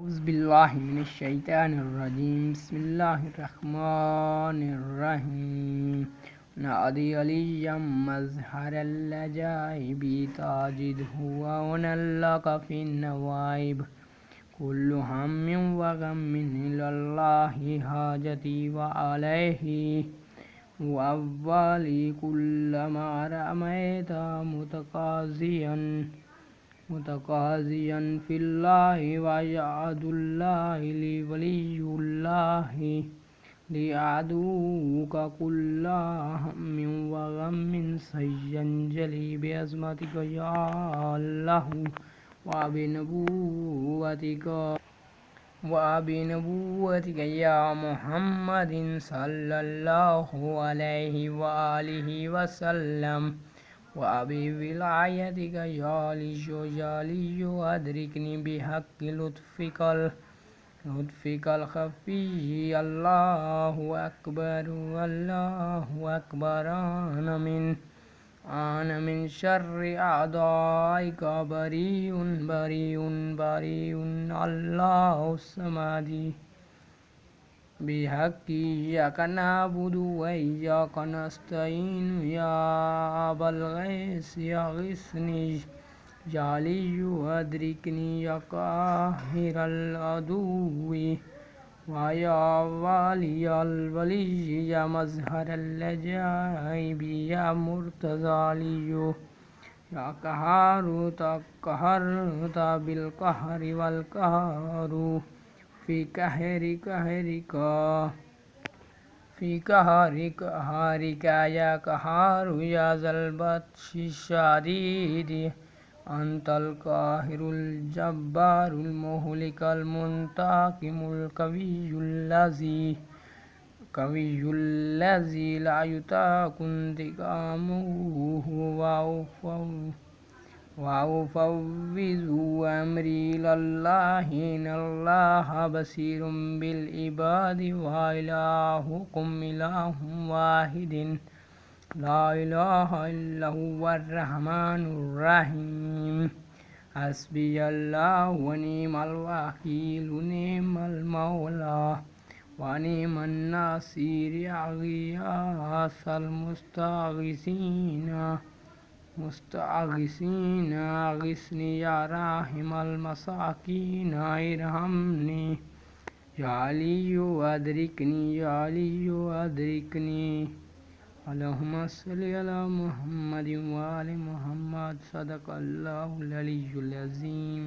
औज़ुबिल्लाहिमिनश्शैतानिर्रजीम बिस्मिल्लाहिर्रहमानिर्रहीम नादी अलियम मज़हरल अजाइबी ताजिदहु व उनल्लका फिन्नवाइब कुल्लु हम्मिन व गम्मिन इलल्लाहि हाजती व अलैहि व अव्वली कुल्लमा रमैता मुतकाज़ियन फिल्लाहि व यादुल्लाहि लि वलियुल्लाहि लिअदुका कुल्ला हम्मिन व गम्मिन सय्यंजलि बिअज़मतिका या अल्लाह वबिनबुव्वतिका या मुहम्मदिन सल्लल्लाहु अलैहि व आलिहि वसल्लम वबिविलायतिका या अलिय्यु अदरिकनी बिहक्कि लुत्फ़िकल खफ़ी अल्लाहु अकबर आना मिन शर्रि अअदाइका बरीउन अल्लाहु समादी बिहक्कि इय्याका नअबुदु व इय्याका नस्तईन या अबल गैस अग़िस्नी या अलिय्यु अदरिकनी या काहिरल अदुव्वी व या वालियल वली या मज़हरल अजाइबी या मुर्तज़ा अलिय्यु या क़हरता बिल क़हरि वल क़हरु फ़ी क़हरिका या क़हरु या ज़ल बत्शि शदीद अंतल क़ाहिरुल जब्बारुल मुहलिकुल मुंतक़िमुल कवियुल्लज़ी ला युताक़ु इंतिक़ामुहु व उफ़व्विज़ु अम्री इलल्लाहि इन्नल्लाहा बसीरुम बिल इबादी व इलाहुकुम इलाहुम वाहिदुन ला इलाहा इल्ला हुवर रहमानुर रहीम हस्बियल्लाहु व निअमल वकील निअमल मौला व निअमन नासिर अग़ियासल मुस्तग़ीसीन अग़िस्नी या राहिमल मसाकीन इरहमनी या अलिय्यु अदरिकनी अल्लाहुम्मा सल्लि अला मुहम्मदिन व आलि मुहम्मद सदक़ल्लाहुल अलियुल अज़ीम।